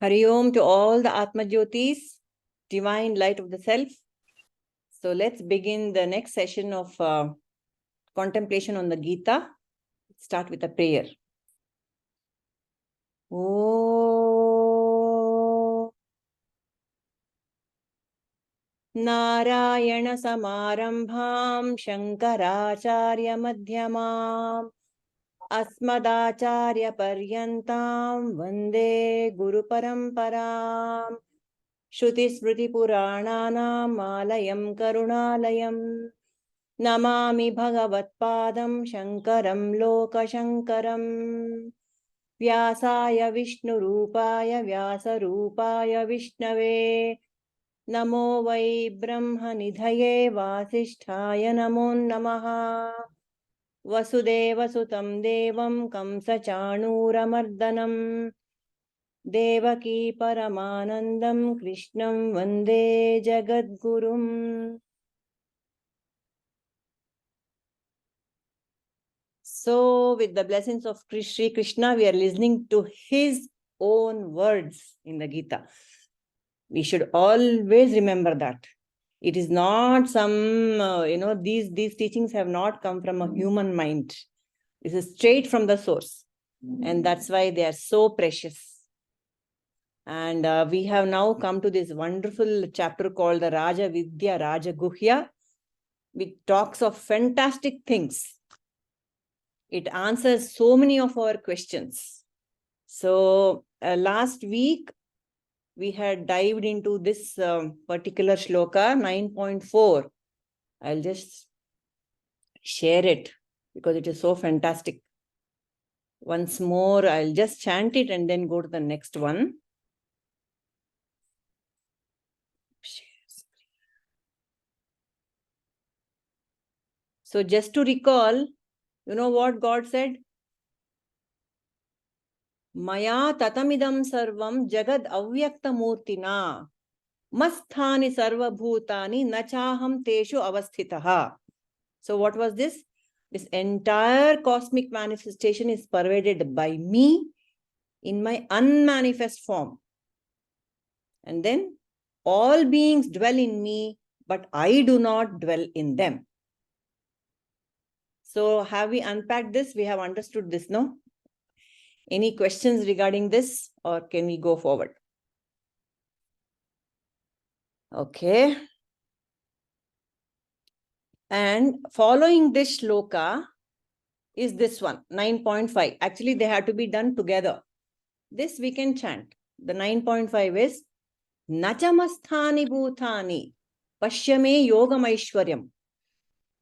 Hari Om to all the Atmajyotis, divine light of the self. So let's begin the next session of contemplation on the Gita. Start with a prayer. Om Narayana Samarambham Shankaracharya Madhyamam Asmadacharya Paryantam Vande Guru Paramparam Shruti Smriti Purananam Alayam Karunalayam Namami Bhagavatpadam Shankaram Lokashankaram Vyasaya Vishnu Rupaya Vyasa Rupaya Vishnave Namo Vai Brahma Nidhaye Vasisthaya Namo Namaha Vasudeva Sutam Devam Kamsa Chanuramardhanam Devaki Paramanandam Krishnam Vande Jagadgurum. So, with the blessings of Sri Krishna, we are listening to his own words in the Gita. We should always remember that. It is not some, these teachings have not come from a human mind. This is straight from the source. And that's why they are so precious. And we have now come to this wonderful chapter called the Raja Vidya Raja Guhya, which talks of fantastic things. It answers so many of our questions. So last week, we had dived into this particular shloka, 9.4. I'll just share it because it is so fantastic. Once more, I'll just chant it and then go to the next one. So just to recall, you know what God said? Maya tatamidam sarvam jagad avyakta murtina mat-sthāni sarva bhūtāni nachaham teshu avasthitaha. So what was this? This entire cosmic manifestation is pervaded by me in my unmanifest form. And then all beings dwell in me, but I do not dwell in them. So have we unpacked this? We have understood this, no? Any questions regarding this, or can we go forward? Okay. And following this shloka is this one, 9.5. Actually, they have to be done together. This we can chant. The 9.5 is Nachamasthani bhūtāni paśhya me yogam aiśhwaram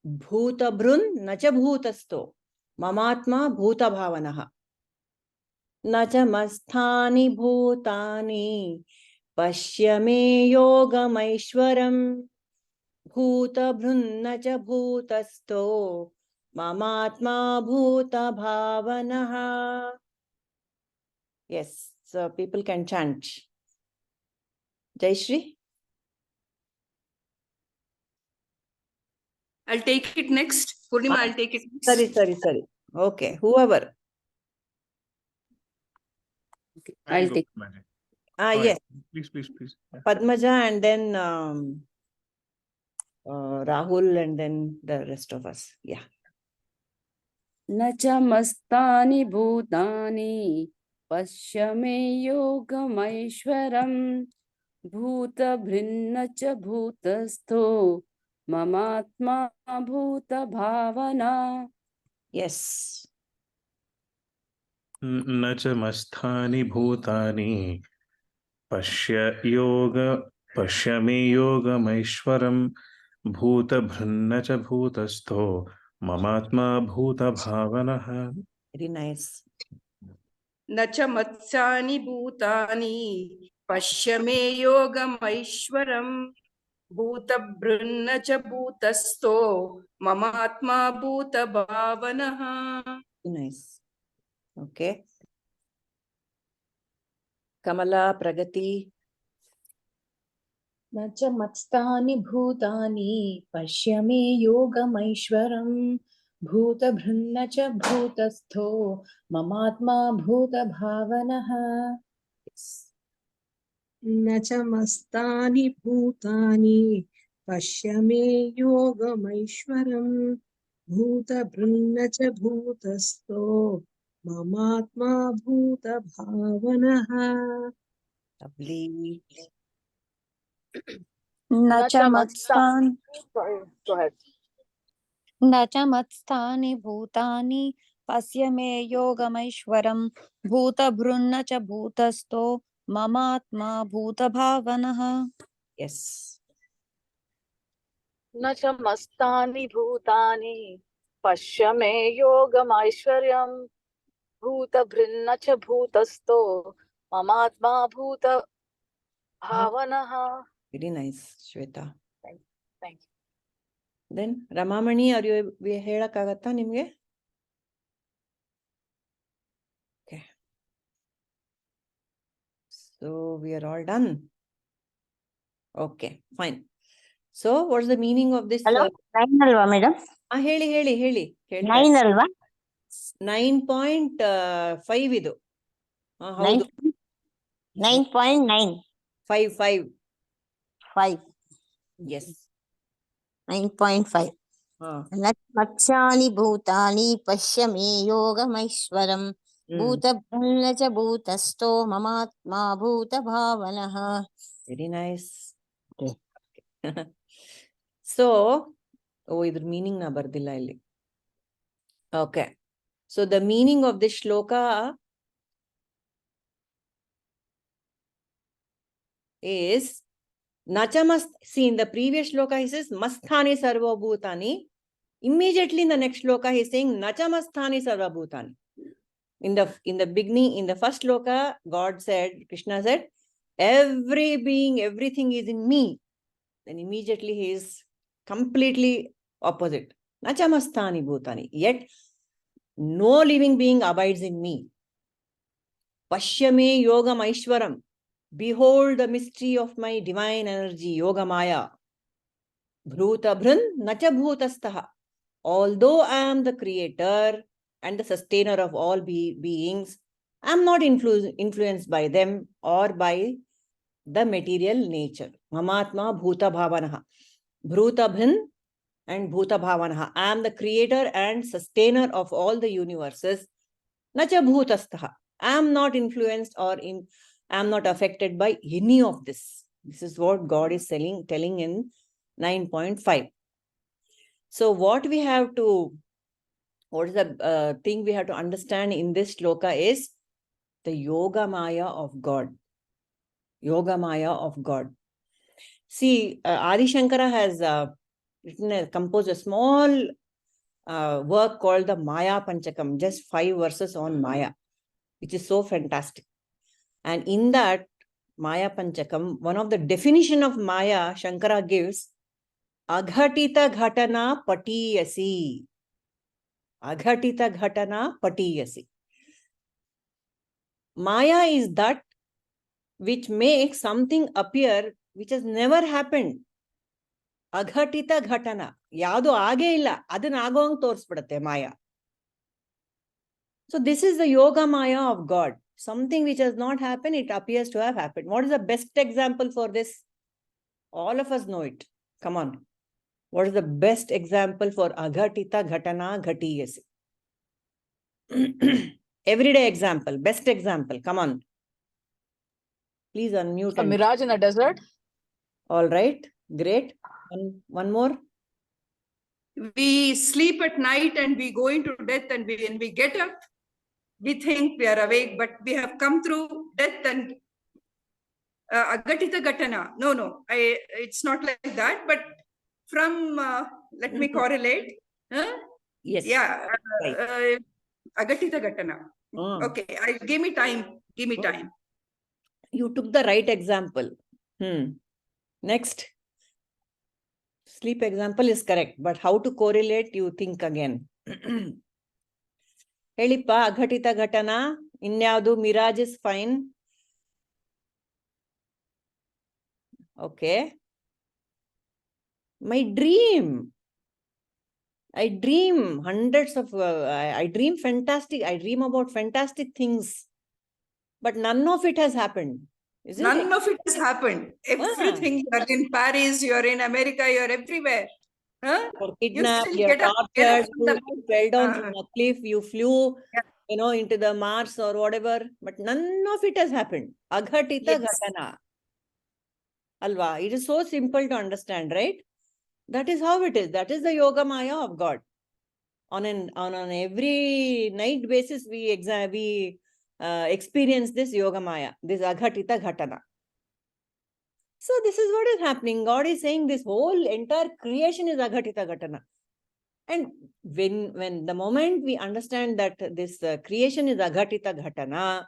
bhūta-bhṛin nacha bhūta-stho mamātmā bhūta-bhāvanaḥ. Nachamasthāni bhūtāni paśhya me yogam aiśhwaram bhūta-bhṛin nacha bhūta-stho mamātmā bhūta-bhāvanaḥ. Yes, so people can chant. Jai Shri. I'll take it next. Purnima, I'll take it next. Sorry. Okay, whoever. Okay, I'll take it. Yes. Please. Yeah. Padmaja and then Rahul and then the rest of us. Yeah. Nachamasthāni bhūtāni paśhya me yogam aiśhwaram bhūta-bhṛin nacha bhūta-stho mamātmā bhūta-bhāvanaḥ. Yes. Nachamasthāni bhūtāni paśhya me yogam aiśhwaram bhūta-bhṛin nacha bhūta-stho mamātmā bhūta-bhāvanaḥ. Very nice. Nachamasthāni bhūtāni paśhya me yogam aiśhwaram bhūta-bhṛin nacha bhūta-stho mamātmā bhūta-bhāvanaḥ. Nice. Okay. Kamala, Pragati. Nachamasthāni bhūtāni paśhya me yogam aiśhwaram bhūta-bhṛin nacha bhūta-stho mamātmā bhūta-bhāvanaḥ. न च मस्तानि भूतानि पश्य मे योगमैश्वरम् भूतभृन्न च भूतस्थो ममात्मा भूतभावनः Lovely. न च मत्स्थानि Go ahead. न च मत्स्थानि भूतानि पश्य मे योगमैश्वरम् भूतभृन्न च भूतस्थो ममात्मा भूतभावनः Yes. न च मस्तानि भूतानि पश्य मे योगमैश्वर्यम् भूतभृन्न च भूतस्थो ममात्मा भूतभावनः. Very nice, Shweta. Thank you. Then Ramamani, are you ಹೇಳಕ್ಕಾಗತ್ತಾ ನಿಮ್ಗೆ? Okay. So we are all done. Okay, fine. So what's the meaning of this? Hello 9 ಅಲ್ವಾ ಮೇಡಮ್? ಹೇಳಿ 9 ಅಲ್ವಾ? 9.5 ಇದು. ಹೌದು. 9.9 5. 5 Yes. 9.5 मत्स्यानि भूतानि पश्य मे योगमैश्वरम् भूतभृन्न च भूतस्थो ममात्मा भूतभावनः. Very nice. Okay. So, iದ್ರ meaning na bardilla illi. Okay. So the meaning of this shloka is Nachamast. See, in the previous shloka he says Masthani sarva bhūtāni. Immediately in the next shloka he is saying Nachamasthani sarva bhūtāni. In the beginning, in the first shloka, God said, Krishna said, every being, everything is in me. Then immediately he is completely opposite. Nachamasthani bhūtāni. Yet no living being abides in me. Paśhya me yogam aiśhwaram. Behold the mystery of my divine energy, yogamaya. Bhūta-bhṛin nacha bhūta-stho. Although I am the creator and the sustainer of all beings, I am not influenced by them or by the material nature. Mamātmā bhūta-bhāvanaḥ. Bhūta-bhṛin and bhūta-bhāvanaḥ. I am the creator and sustainer of all the universes. Nacha bhūta-stho. I am not influenced or I am not affected by any of this. This is what God is telling in 9.5. So what is the thing we have to understand in this shloka is the yoga maya of God. Yoga maya of God. See, Adi Shankara has composed a small work called the Maya Panchakam, just 5 verses on Maya, which is so fantastic. And in that Maya Panchakam, one of the definition of Maya, Shankara gives, Aghatita ghatana patiyasi. Aghatita ghatana patiyasi. Maya is that which makes something appear which has never happened. Aghatita ghatana. Yadu age illa. Adana agong torspadate Maya. So this is the yoga Maya of God. Something which has not happened, it appears to have happened. What is the best example for this? All of us know it. Come on. What is the best example for aghatita ghatana ghatiyasi? Everyday example, best example. Come on. Please unmute. A mirage in the desert. All right. Great. One more. We sleep at night and we go into death, and when we get up, we think we are awake, but we have come through death and agatita gatana. No, it's not like that. But from let me correlate. Yes. Yeah. Right. Agatita gatana. Okay. Give me time. Give me time. You took the right example. Next. Sleep example is correct, but how to correlate, you think again. Helippa, aghatita ghatana, inyadu mirage is fine. Okay. My dream. I dream hundreds of, I dream fantastic. I dream about fantastic things, but none of it has happened. Isn't None it? of it has happened. Everything, you're in Paris, you're in America, you're everywhere. Huh? You're You kidnapped, still you're get up tortured, from the you fell down from uh, a cliff, you flew, yeah. into the Mars or whatever, but none of it has happened. Aghatita Yes. ghatana. Alva. It is so simple to understand, right? That is how it is. That is the yoga maya of God. On an every night basis, we experience this yoga maya, this aghatita ghatana. So this is what is happening. God is saying this whole entire creation is aghatita ghatana. And when the moment we understand that this creation is aghatita ghatana,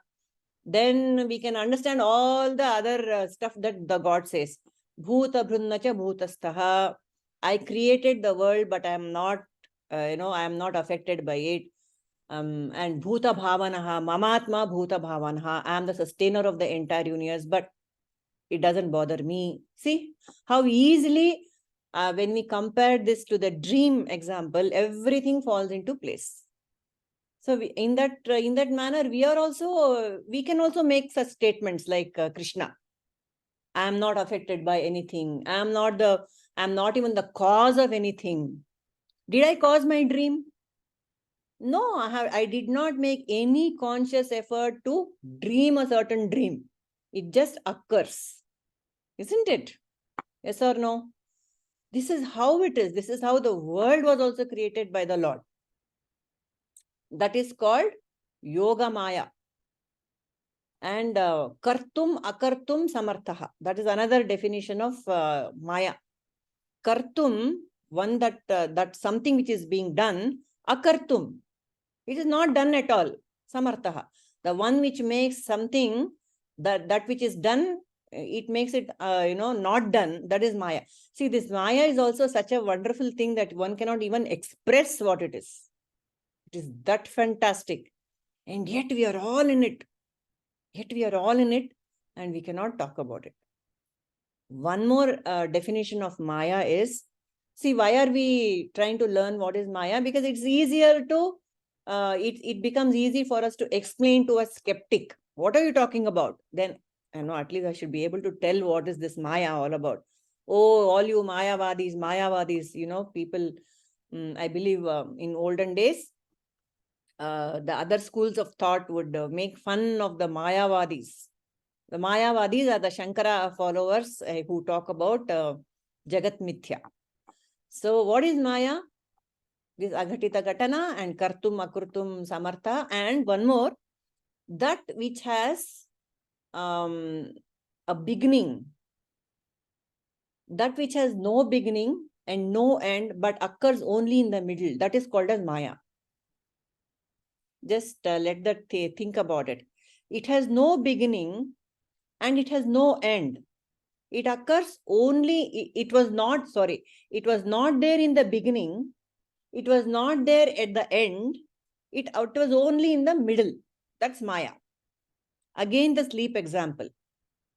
then we can understand all the other stuff that the God says. Bhūta-bhṛin bhūta-stho. I created the world, but I am not, I am not affected by it. And bhūta-bhāvanaḥ, mamātmā bhūta-bhāvanaḥ. I am the sustainer of the entire universe, but it doesn't bother me. See how easily, when we compare this to the dream example, everything falls into place. So in that manner, we can also make such statements like Krishna. I am not affected by anything. I am not even the cause of anything. Did I cause my dream? No, I did not make any conscious effort to dream a certain dream. It just occurs. Isn't it? Yes or no? This is how it is. This is how the world was also created by the Lord. That is called yoga maya. And kartum akartum samarthaha. That is another definition of maya. Kartum, one that something which is being done. Akartum, it is not done at all. Samarthaha, the one which makes something that which is done, it makes it not done. That is maya. See, this maya is also such a wonderful thing that one cannot even express what it is. It is that fantastic, and yet we are all in it. Yet we are all in it, and we cannot talk about it. One more definition of maya is, see, why are we trying to learn what is maya? Because it's easier to, it becomes easy for us to explain to a skeptic. What are you talking about? Then, at least I should be able to tell what is this maya all about. Oh, all you Mayavadis, people, I believe in olden days, the other schools of thought would make fun of the Mayavadis. The Mayavadis are the Shankara followers who talk about Jagat Mithya. So what is Maya? This Aghatita Ghatana and Kartum Akurtum Samartha, and one more, that which has a beginning, that which has no beginning and no end but occurs only in the middle, that is called as Maya. Just let that think about it. It has no beginning and it has no end. It occurs only, it was not there in the beginning. It was not there at the end. It was only in the middle. That's Maya. Again, the sleep example.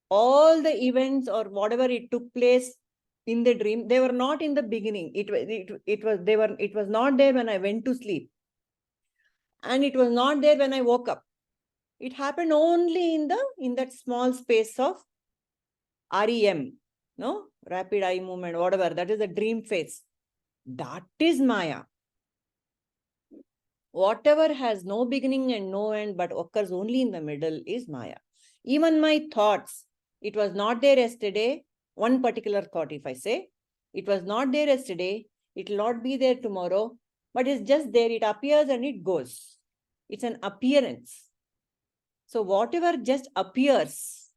All the events or whatever it took place in the dream, they were not in the beginning. It was not there when I went to sleep. And it was not there when I woke up. It happened only in that small space of REM, no? Rapid eye movement, whatever. That is the dream phase. That is Maya. Whatever has no beginning and no end but occurs only in the middle is Maya. Even my thoughts, it was not there yesterday. One particular thought, if I say, it was not there yesterday, it will not be there tomorrow, but it's just there. It appears and it goes. It's an appearance. So whatever just appears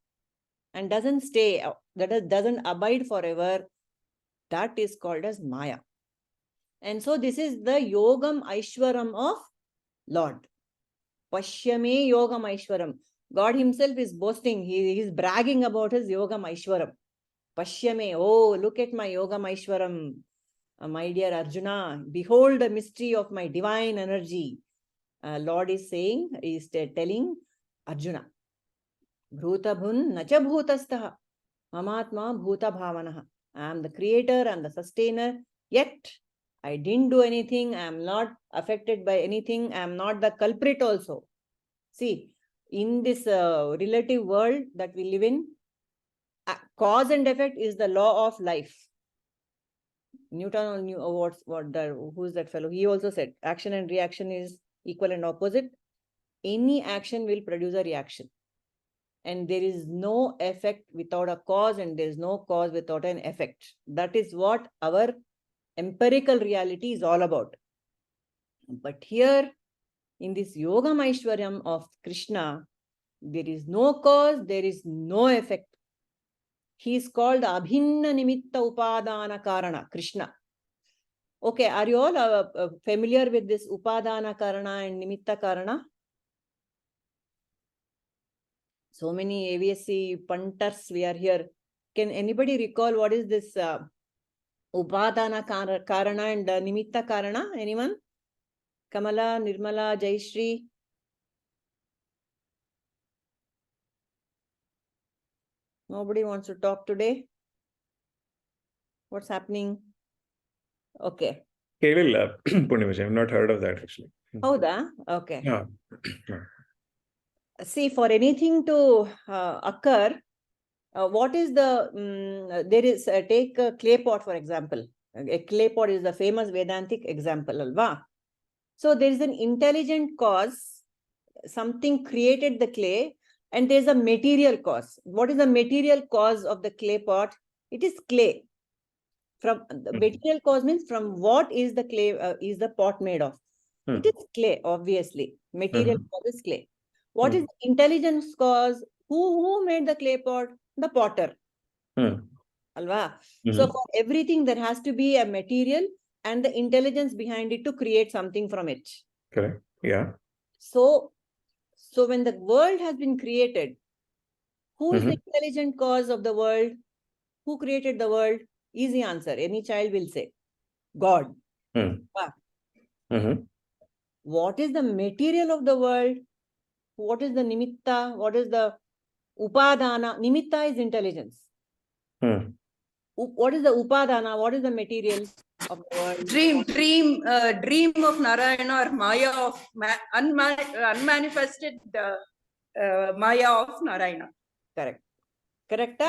and doesn't stay, that doesn't abide forever, that is called as Maya. And so this is the yogam aiśhwaram of Lord. Paśhya yogam aiśhwaram. God himself is boasting, he is bragging about his yogam aiśhwaram. Paśhya, oh, look at my yogam aiśhwaram. My dear Arjuna, behold the mystery of my divine energy. Lord is saying, is telling Arjuna, bhūta-bhṛin bhūta-stho, mamātmā bhūta-bhāvanaḥ. I am the creator, I am the sustainer, yet I didn't do anything, I am not affected by anything, I am not the culprit also. See, in this relative world that we live in, cause and effect is the law of life. Newton knew who's that fellow? He also said action and reaction is equal and opposite. Any action will produce a reaction. And there is no effect without a cause, and there is no cause without an effect. That is what our empirical reality is all about. But here, in this yogam aishwaram of Krishna, there is no cause, there is no effect. He is called abhinna nimitta upadana karana, Krishna. Okay, are you all familiar with this upadana karana and nimitta karana? So many AVSC punters we are here. Can anybody recall what is this upadana karana and nimitta karana? Anyone? Kamala, Nirmala, Jayashree? Nobody wants to talk today? What's happening? Okay. Kerala, Purnimaji, I've not heard of that actually. Howda? Okay. Yeah. See, for anything to occur, what is the, there is, take a clay pot, for example. A clay pot is the famous Vedantic example, alva. So there is an intelligent cause, something created the clay, and there is a material cause. What is the material cause of the clay pot? It is clay. From the material cause means from what is the clay, is the pot made of? It is clay, obviously. Material cause is clay. What is the intelligence cause? Who made the clay pot? The potter. Alva. So for everything there has to be a material and the intelligence behind it to create something from it. Correct. Yeah. So when the world has been created, who is the intelligent cause of the world? Who created the world? Easy answer. Any child will say, God. What is the material of the world? What is the nimitta? What is the upadana? Nimitta is intelligence. What is the upadana? What is the material of the world? Dream of Narayana or Maya of unmanifested Maya of Narayana. Correct. Correct?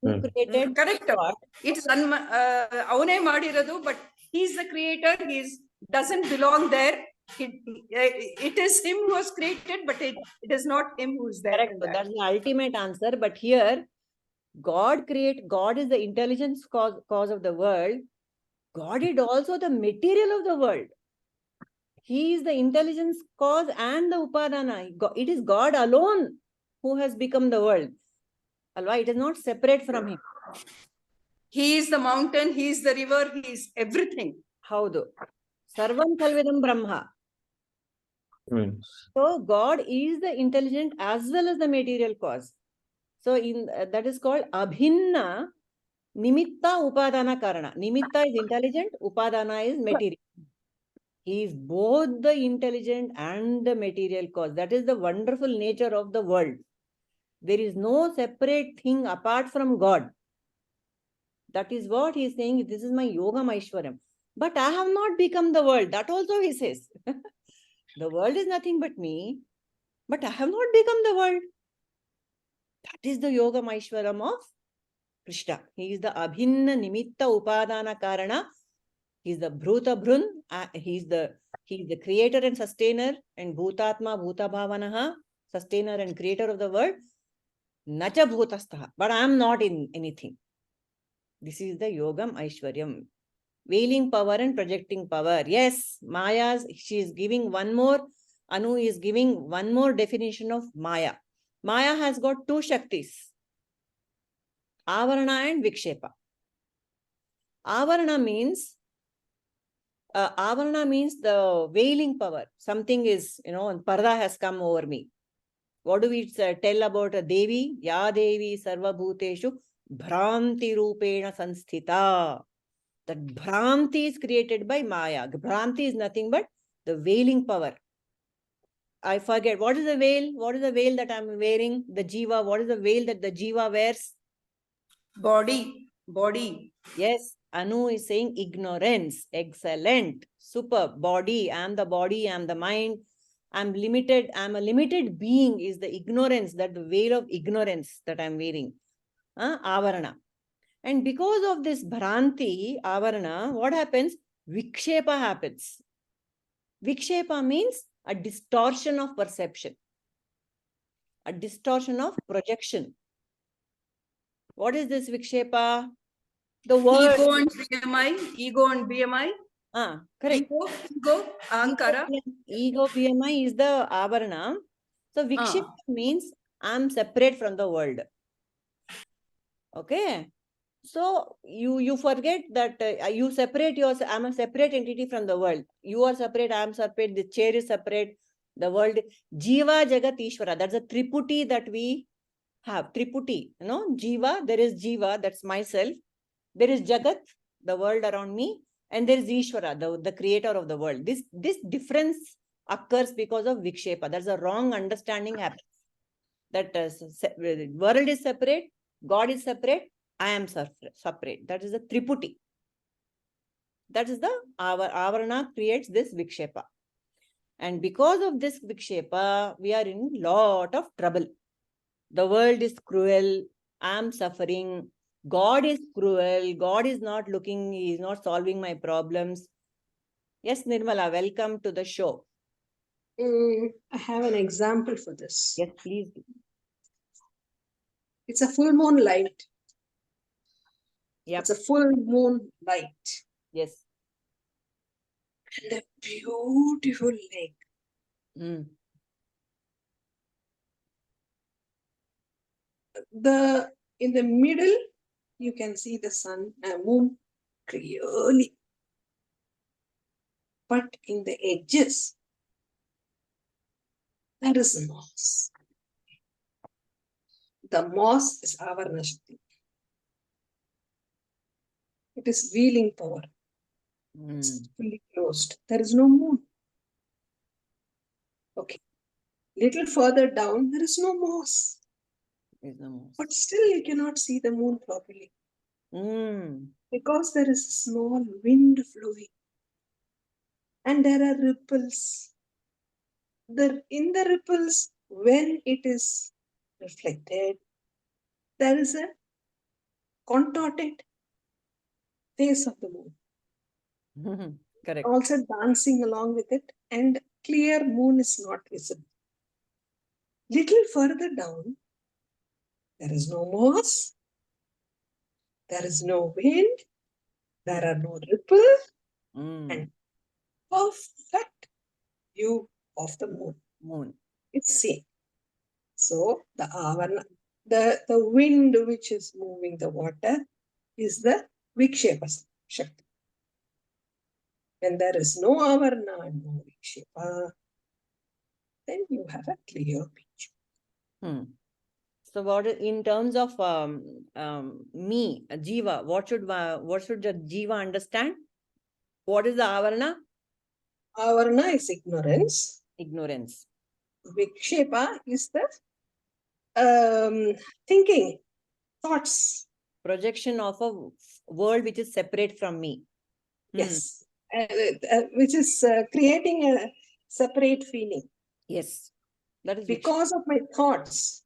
Who created? Correct. God? It is avane madiradu, but he is the creator. He doesn't belong there. It is him who was created, but it is not him who is there. Correct. But that's the ultimate answer. But here, God is the intelligence cause of the world. God is also the material of the world. He is the intelligence cause and the upadana. It is God alone who has become the world. Alva, it is not separate from him. He is the mountain, he is the river, he is everything. Haudu. Sarvam Khalvidam Brahma. So God is the intelligent as well as the material cause. So that is called abhinna nimitta upadana karana. Nimitta is intelligent, upadana is material. He is both the intelligent and the material cause. That is the wonderful nature of the world. There is no separate thing apart from God. That is what he is saying. This is my yogam aishwaram. But I have not become the world. That also he says. The world is nothing but me. But I have not become the world. That is the yogam aishwaram of Krishna. He is the abhinna nimitta upadana karana. He is the bhūta-bhṛin. He is the creator and sustainer, and bhūtātmā, bhūta-bhāvanaḥ, sustainer and creator of the world. Nacha bhūta-stho. But I am not in anything. This is the yogam aishwaram. Veiling power and projecting power. Yes, Maya, she is giving one more. Anu is giving one more definition of Maya. Maya has got two Shaktis. Avarana and Vikshepa. Avarana means the veiling power. Something is, parda has come over me. What do we tell about a Devi? Ya Devi sarva bhuteshu bhranti rupena sanstita. That bhranti is created by Maya. Bhranti is nothing but the veiling power. I forget. What is the veil? What is the veil that I'm wearing? The jiva. What is the veil that the jiva wears? Body. Yes. Anu is saying ignorance. Excellent. Super. Body. I am the body. I am the mind. I'm limited. I'm a limited being is the ignorance, that the veil of ignorance that I'm wearing. Avarana. And because of this bhranti, avarana, what happens? Vikshepa happens. Vikshepa means a distortion of perception, a distortion of projection. What is this vikshepa? The word. Ego and BMI. Ego and BMI. Correct. Ego, ahankara. Ego BMI is the avarana. So vikshepa means I'm separate from the world. Okay. So you forget that you separate yourself. I'm a separate entity from the world. You are separate. I am separate. The chair is separate. The world. Jiva, Jagat, Ishvara. That's a triputi that we have. Triputi. You know, Jiva. There is Jiva. That's myself. There is Jagat, the world around me, and there is Ishvara, the creator of the world. This difference occurs because of vikshepa. There's a wrong understanding happens. That world is separate, God is separate, I am separate. That is the triputi. That is the avarana creates this vikshepa. And because of this vikshepa, we are in lot of trouble. The world is cruel, I am suffering. God is cruel. God is not looking, He is not solving my problems. Yes, Nirmala, welcome to the show. I have an example for this. Yes, please. It's a full moon light. Yep. It's a full moon light. Yes. And a beautiful lake. In the middle, you can see the sun and moon clearly. But in the edges, there is moss. The moss is avarana shakti. It is wheeling power. It's fully closed. There is no moon. Okay. Little further down, there is no moss. But still you cannot see the moon properly. Because there is a small wind flowing. And there are ripples. In the ripples, when it is reflected, there is a contorted face of the moon. Correct. Also dancing along with it, and clear moon is not visible. Little further down, there is no moss, there is no wind, there are no ripples, and perfect view of the moon. It's seen. So the avarana, the wind which is moving the water is the vikshepa shakti. When there is no avarana and no vikshepa, then you have a clear picture. So what in terms of me, jiva, what should the jiva understand? What is the avarana? Avarana is ignorance. Ignorance. Vikshepa is the thinking, thoughts. Projection of a world which is separate from me. Yes. Which is creating a separate feeling. Yes. That is because of my thoughts.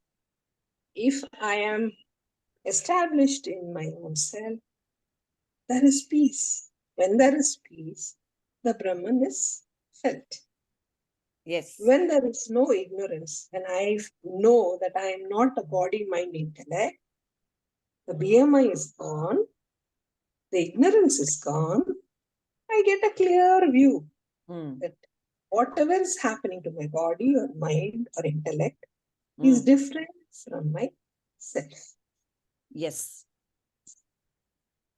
If I am established in my own self, there is peace. When there is peace, the Brahman is felt. Yes. When there is no ignorance, and I know that I am not a body, mind, intellect, the BMI is gone, the ignorance is gone, I get a clear view that whatever is happening to my body or mind or intellect is different from myself. Yes.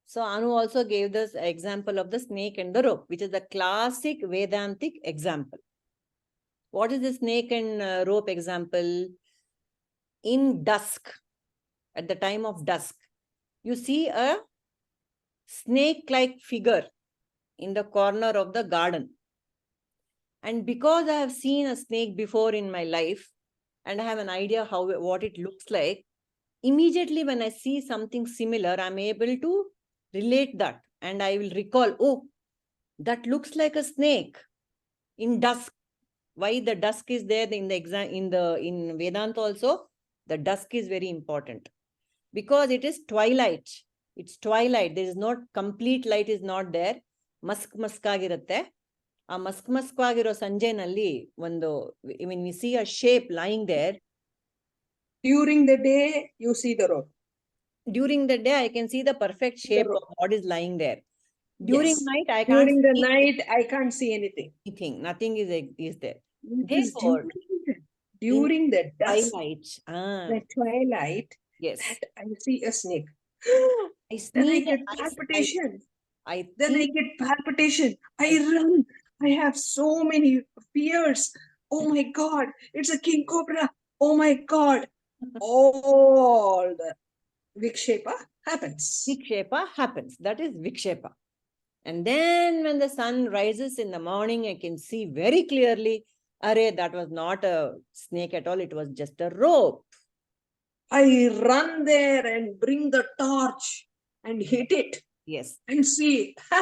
So Anu also gave this example of the snake and the rope, which is the classic Vedantic example. What is the snake and rope example? In dusk, at the time of dusk, you see a snake-like figure in the corner of the garden. And because I have seen a snake before in my life, and I have an idea what it looks like, immediately when I see something similar, I'm able to relate that. And I will recall, oh, that looks like a snake in dusk. why the dusk is there in the exam, in Vedanta also, the dusk is very important. Because it is twilight. It's twilight. There is not complete light is not there. Musk-muskagirutte. ಆ ಮಸ್ಕ್-ಮಸ್ಕಾಗಿರೋ ಸಂಜೆನಲ್ಲಿ ಒಂದು, when we see a shape lying there. During the day, you see the road. During the day, I can see the perfect shape of what is lying there. During Yes. night, I can't During the see night, I can't see anything. anything. Nothing is there. It is Therefore, during the dusk, twilight. the twilight, Yes. that I see a snake. I Then I sneeze. get palpitation. Then I think get palpitation. I run. I have so many fears. Oh my God, it's a king cobra. Oh my God. All the vikshepa happens. Vikshepa happens. That is Vikshepa. And then when the sun rises in the morning, I can see very clearly, array, that was not a snake at all. It was just a rope. I run there and bring the torch and hit it Yes. and see. Ha,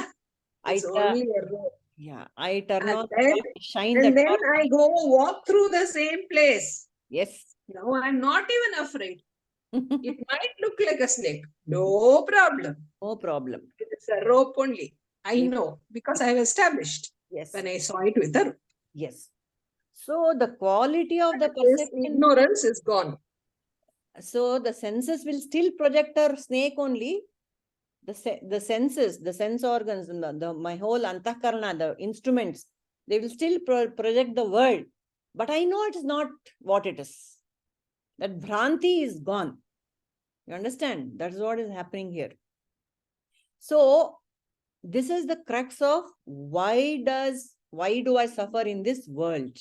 it's I only a rope. Yeah, I turn And on, then, shine and the then torch. I go walk through the same place. Yes. Now I'm not even afraid. It might look like a snake. No problem. No problem. It's a rope only. I Yes. know because I have established Yes. when I saw it with the rope. Yes. So the quality of the This perception, ignorance is gone. so the senses will still project a snake only. The senses, the sense organs, and my whole antakarana, the instruments, they will still project the world. But I know it is not what it is. That bhranti is gone. You understand? That's what is happening here. So this is the crux of why do I suffer in this world?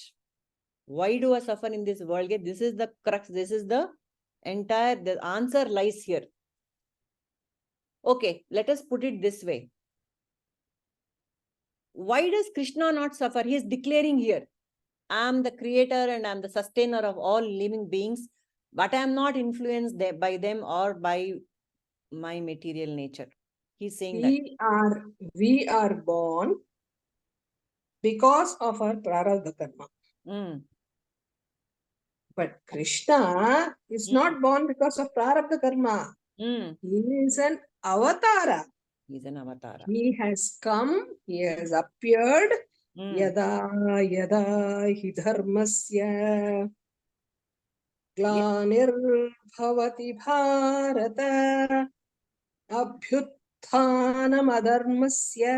Why do I suffer in this world? This is the crux. This is the answer lies here. Okay, let us put it this way. Why does Krishna not suffer? He is declaring here, I am the creator and I am the sustainer of all living beings, but I am not influenced by them or by my material nature. He's saying that. We are born because of our prarabdha karma. But Krishna is not born because of prarabdha karma. He is an avatara. He's an avatara. He has come, he has appeared. Yada yada hi dharmasya glanir bhavati bharata abhyuthanam adharmasya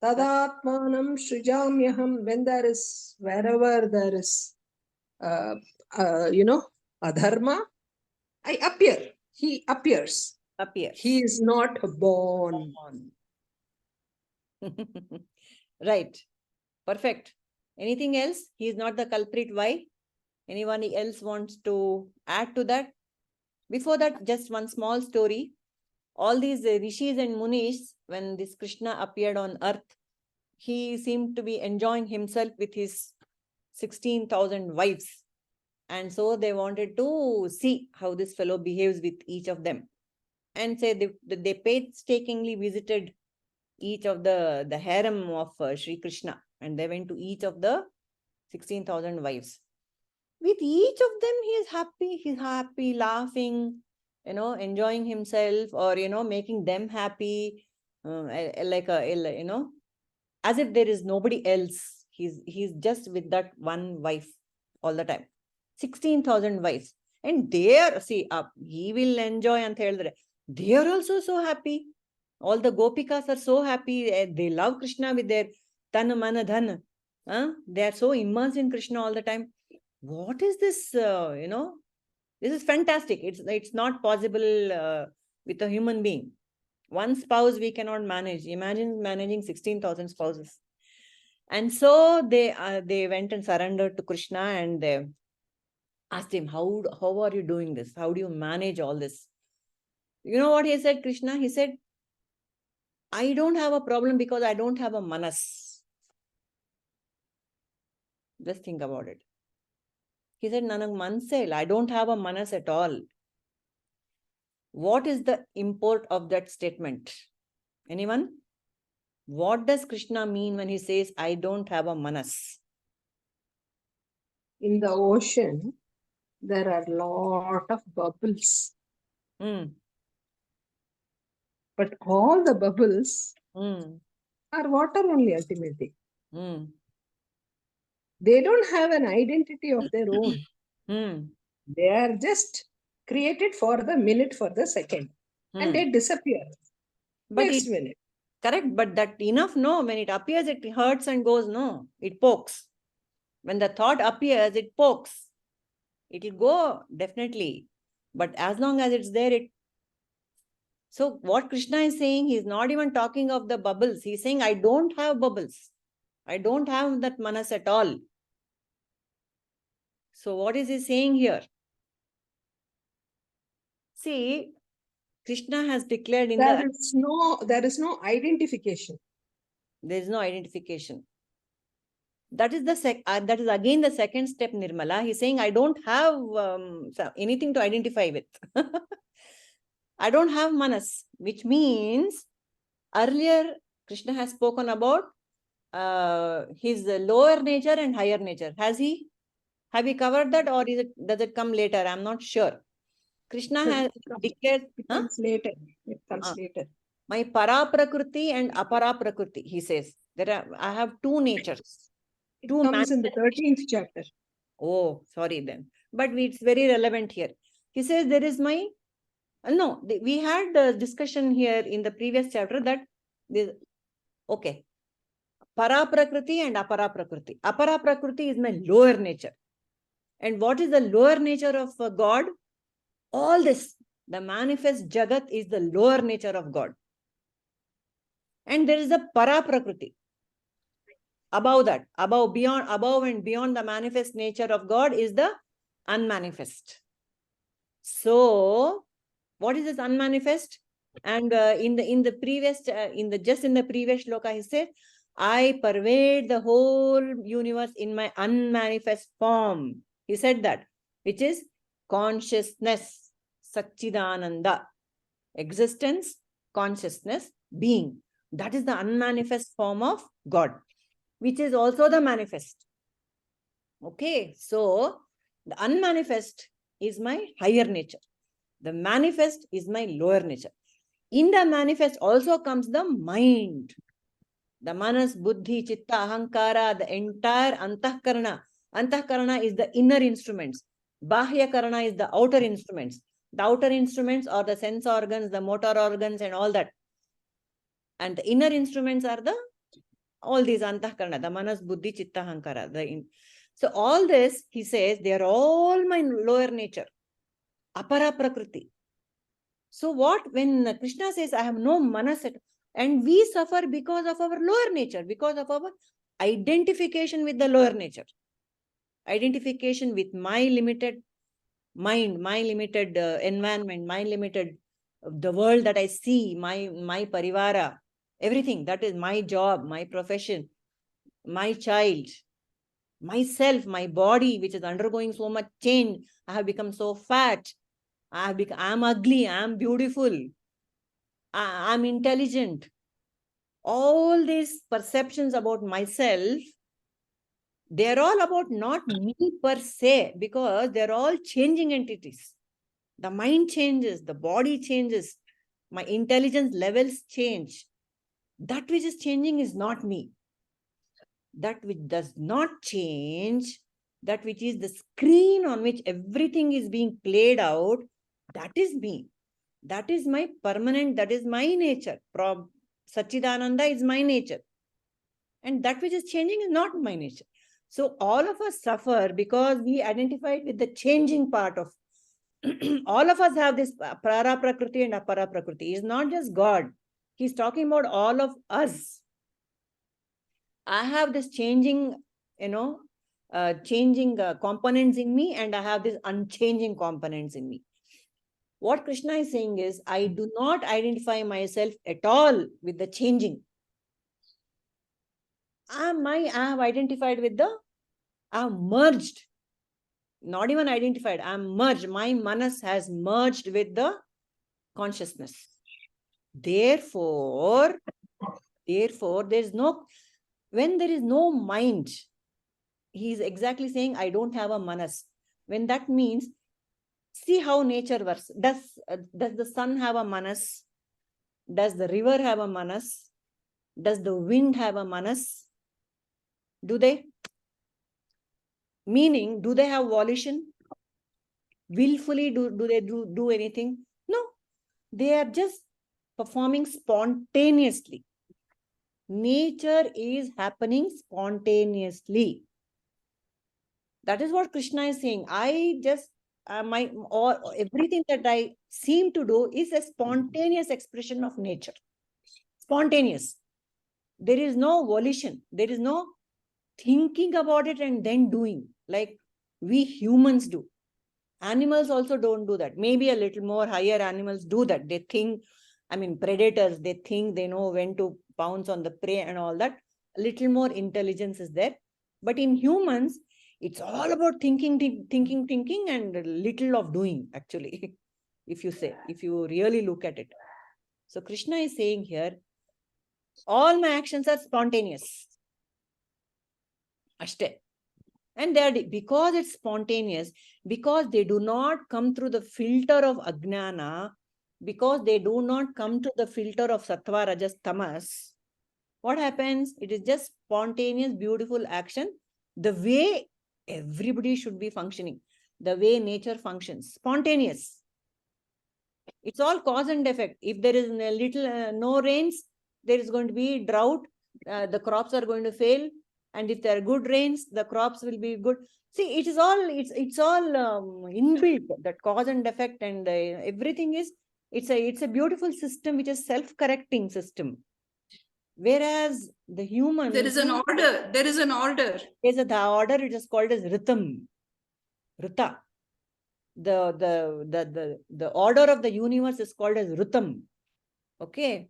tadatmanam srijamyaham. When wherever there is adharma, I appear. He appears. He is not born. Right. Perfect. Anything else? He is not the culprit. Why? Anyone else wants to add to that? Before that, just one small story. All these rishis and munis, when this Krishna appeared on earth, he seemed to be enjoying himself with his 16,000 wives. And so they wanted to see how this fellow behaves with each of them. And say they painstakingly visited each of the harem of Sri Krishna. And they went to each of the 16,000 wives. With each of them, he's happy, laughing, enjoying himself, or, making them happy, as if there is nobody else. He's just with that one wife all the time. 16,000 wives. And there, he will enjoy and they are also so happy. All the gopikas are so happy. They love Krishna with their tan, mana, dhan. They are so immersed in Krishna all the time. What is this? This is fantastic. It's not possible with a human being. One spouse we cannot manage. Imagine managing 16,000 spouses. And so they went and surrendered to Krishna, and they asked him, how are you doing this? How do you manage all this? You know what he said, Krishna? He said, I don't have a problem because I don't have a manas. Just think about it. He said, Nanag mansel, I don't have a manas at all. What is the import of that statement? Anyone? What does Krishna mean when he says, I don't have a manas? in the ocean, there are lot of bubbles, Mm. but all the bubbles Mm. are water only ultimately. Mm. They don't have an identity of their own. Mm. They are just created for the minute, for the second, and Mm. they disappear But next it, minute. correct, but that enough, no, when it appears, it hurts and goes, no, it pokes. When the thought appears, it pokes. It will go, definitely. But as long as it's there, it. So what Krishna is saying, he's not even talking of the bubbles. He's saying, I don't have bubbles. I don't have that manas at all. So what is he saying here? See, Krishna has declared in There is no identification. there is no identification. That is that is again the second step, Nirmala. He's saying, I don't have anything to identify with. I don't have manas, which means earlier Krishna has spoken about his lower nature and higher nature. Has he? Have we covered that, or does it come later? I'm not sure. Krishna has declared. It comes later. It comes Uh, later. My para prakriti and apara prakriti, he says. I have two natures. It Two comes in the 13th chapter. Oh, sorry then. But it's very relevant here. He says there is my. No, we had a discussion here in the previous chapter that okay. Para prakriti and apara prakriti. Apara prakriti is my lower nature. And what is the lower nature of God? All this, the manifest jagat is the lower nature of God. And there is a para prakriti. Above that, above and beyond the manifest nature of God is the unmanifest. So, what is this unmanifest? And in the previous shloka, he said, I pervade the whole universe in my unmanifest form. He said that, which is consciousness, Satchidananda, existence, consciousness, being. That is the unmanifest form of God, which is also the manifest. Okay, so the unmanifest is my higher nature. The manifest is my lower nature. In the manifest also comes the mind. The manas, buddhi, chitta, ahankara, the entire antahkarana. Antahkarana is the inner instruments. Bahyakarana is the outer instruments. The outer instruments are the sense organs, the motor organs and all that. And the inner instruments are all these antahkarana, the manas, buddhi, chitta, ahankara. So all this, he says, they are all my lower nature. Apara prakriti. So when Krishna says, I have no manas, and we suffer because of our lower nature, because of our identification with the lower nature, identification with my limited mind, my limited environment, my limited, the world that I see, my parivara, everything, that is my job, my profession, my child, myself, my body, which is undergoing so much change. I have become so fat. I'm ugly. I'm beautiful. I'm intelligent. All these perceptions about myself, they're all about not me per se, because they're all changing entities. The mind changes, the body changes, my intelligence levels change. That which is changing is not me. That which does not change, that which is the screen on which everything is being played out, that is me. That is my permanent, that is my nature. Satchidananda is my nature. And that which is changing is not my nature. So all of us suffer because we identified with the changing part of all of us have this para prakriti and apara prakriti. It's not just God. He's talking about all of us. I have this changing, components in me, and I have this unchanging components in me. What Krishna is saying is, I do not identify myself at all with the changing. I have identified with I'm merged. Not even identified, I'm merged. My manas has merged with the consciousness. Therefore, when there is no mind, He's exactly saying, I don't have a manas. When that means, see how nature works. Does the sun have a manas? Does the river have a manas? Does the wind have a manas? Do they? Meaning, do they have volition? Willfully do they do anything? No. They are just performing spontaneously. Nature is happening spontaneously. That is what Krishna is saying. I just, everything that I seem to do is a spontaneous expression of nature. Spontaneous. There is no volition. There is no thinking about it and then doing, like we humans do. Animals also don't do that. Maybe a little more higher animals do that. They think, predators, they think they know when to pounce on the prey and all that. A little more intelligence is there. But in humans, it's all about thinking, and a little of doing, actually, if you really look at it. So Krishna is saying here, all my actions are spontaneous. Ashte. And they are, because it's spontaneous, because they do not come through the filter of ajnana, because they do not come to the filter of sattva, rajas, tamas, what happens? It is just spontaneous, beautiful action, the way everybody should be functioning, the way nature functions, spontaneous. It's all cause and effect. If there is a little no rains, there is going to be drought, the crops are going to fail. And if there are good rains, the crops will be good. See, it's all inbuilt, that cause and effect, and everything is, it's a beautiful system, which is self-correcting system. Whereas the human, There is an order. There is an order. There's the order. It is called as rhythm, rita. The order of the universe is called as rhythm. Okay,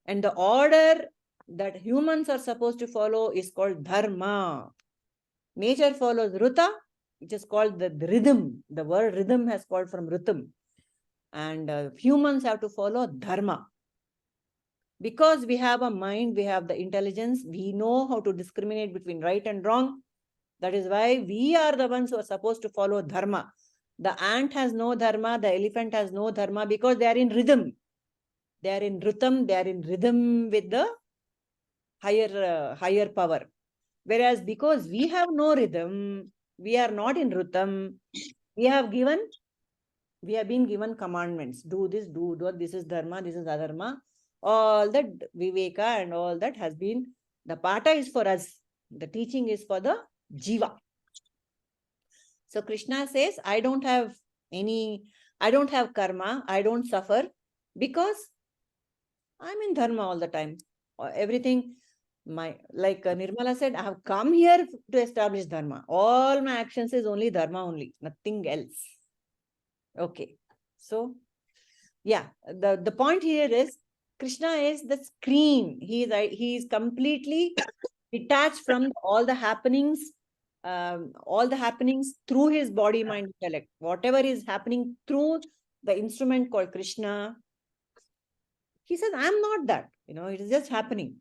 and the order that humans are supposed to follow is called dharma. Nature follows rita, which is called the rhythm. The word rhythm has called from rhythm. And humans have to follow dharma. Because we have a mind, we have the intelligence, we know how to discriminate between right and wrong. That is why we are the ones who are supposed to follow dharma. The ant has no dharma, the elephant has no dharma, because they are in rhythm. They are in rhythm, with the higher power. Whereas because we have no rhythm, we are not in rhythm, we have been given commandments. Do this, do that, this is dharma, this is adharma. All that viveka and all that has been, the pata is for us. The teaching is for the jiva. So Krishna says, I don't have karma, I don't suffer, because I'm in dharma all the time. Everything, like Nirmala said, I have come here to establish dharma. All my actions is only dharma only, nothing else. Okay. So, yeah, the point here is, Krishna is the screen. He is completely detached from all the happenings through his body, mind, intellect. Whatever is happening through the instrument called Krishna, he says, I'm not that. It is just happening.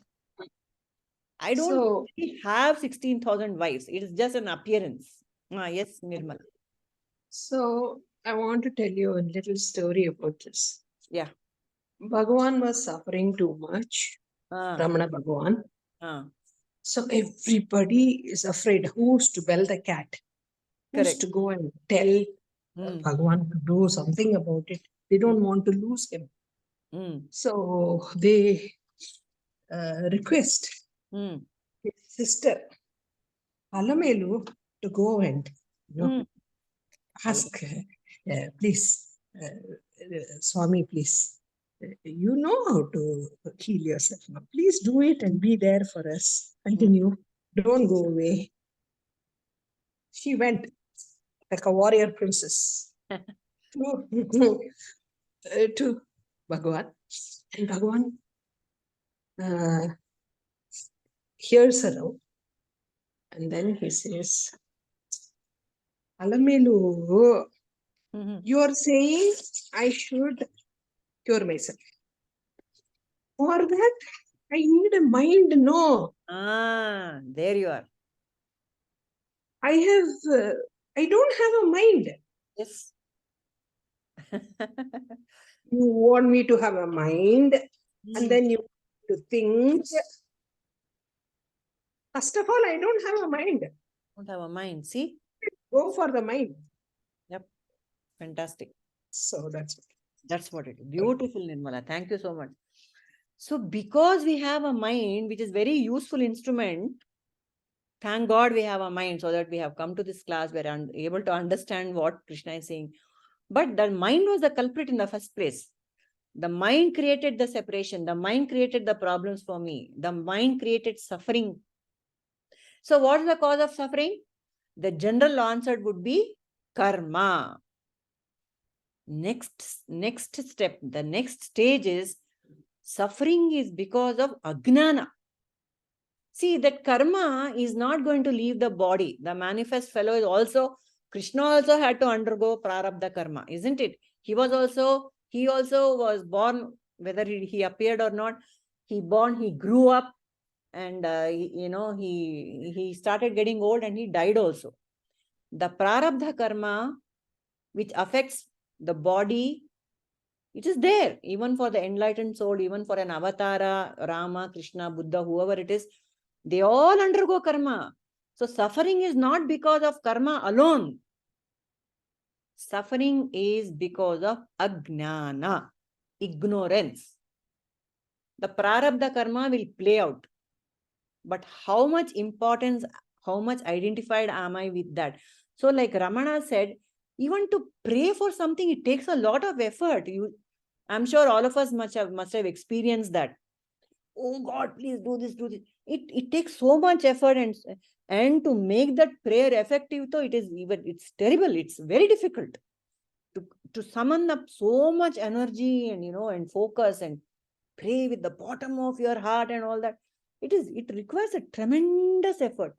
I don't really have 16,000 wives. It is just an appearance. Yes, Nirmal. So I want to tell you a little story about this. Yeah. Bhagavan was suffering too much. Ramana Bhagavan. So everybody is afraid. Who's to bell the cat? Who's Correct. to go and tell Bhagavan to do something about it? They don't want to lose him. So they request his sister Alamelu to go and ask, please, Swami, please, you know how to heal yourself now. Please do it and be there for us. Continue. Don't go away. She went like a warrior princess to Bhagavan. And Bhagavan hears her out. And then he says, Alamelu, you are saying I should cure myself. For that, I need a mind, no. There you are. I don't have a mind. Yes. You want me to have a mind, and then you to think. First of all, I don't have a mind. Don't have a mind. See? Go for the mind. Yep. Fantastic. So That's what it is. Beautiful, Nirmala. Thank you so much. So because we have a mind, which is very useful instrument, thank God we have a mind, so that we have come to this class, we are able to understand what Krishna is saying. But the mind was the culprit in the first place. The mind created the separation. The mind created the problems for me. The mind created suffering. So what is the cause of suffering? The general answer would be karma. Next step, the next stage is suffering is because of ajnana. See, that karma is not going to leave the body. The manifest fellow is also, Krishna also had to undergo prarabdha karma, isn't it? He also was born, whether he appeared or not, he grew up, and he started getting old, and he died also. The prarabdha karma, which affects the body, it is there, even for the enlightened soul, even for an avatara, Rama, Krishna, Buddha, whoever it is, they all undergo karma. So suffering is not because of karma alone. Suffering is because of ajnana, ignorance. The prarabdha karma will play out. But how much importance, how much identified am I with that? So like Ramana said, even to pray for something, it takes a lot of effort. I'm sure all of us must have experienced that. Oh God, please do this, do this. It takes so much effort, and to make that prayer effective, though, it's terrible. It's very difficult to summon up so much energy and focus and pray with the bottom of your heart and all that. It requires a tremendous effort.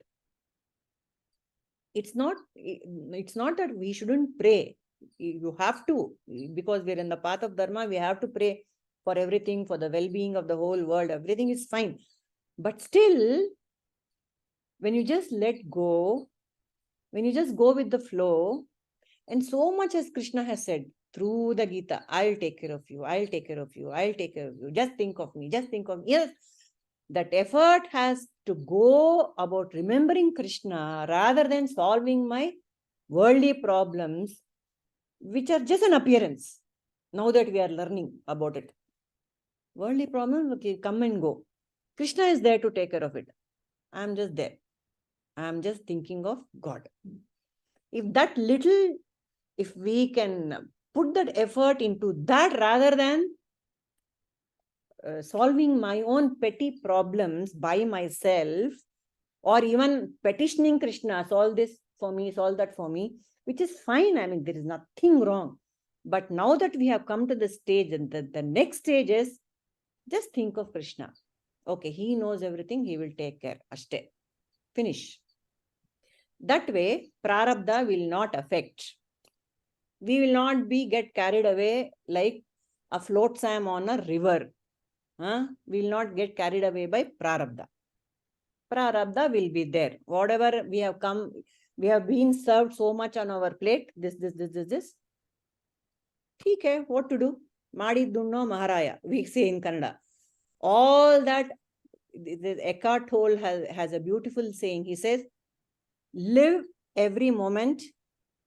It's not that we shouldn't pray. You have to, because we're in the path of Dharma, we have to pray for everything, for the well-being of the whole world. Everything is fine. But still, when you just let go, when you just go with the flow, and so much as Krishna has said through the Gita, I'll take care of you, I'll take care of you, I'll take care of you. Just think of me, just think of me. Yes, that effort has to go about remembering Krishna rather than solving my worldly problems, which are just an appearance. Now that we are learning about it, worldly problems, okay, come and go. Krishna is there to take care of it. I'm just there. I'm just thinking of God. If we can put that effort into that rather than solving my own petty problems by myself, or even petitioning Krishna, solve this for me, solve that for me, which is fine. I mean, there is nothing wrong. But now that we have come to the stage, and the next stage is just think of Krishna. Okay, he knows everything, he will take care. Ashte. Finish. That way, prarabdha will not affect. We will not get carried away like a flotsam on a river. We will not get carried away by prarabdha. Prarabdha will be there. Whatever we have come, we have been served so much on our plate. This. Okay, what to do? Madidunno Maharaya, we say in Kannada. All that, Eckhart Tolle has a beautiful saying. He says, live every moment,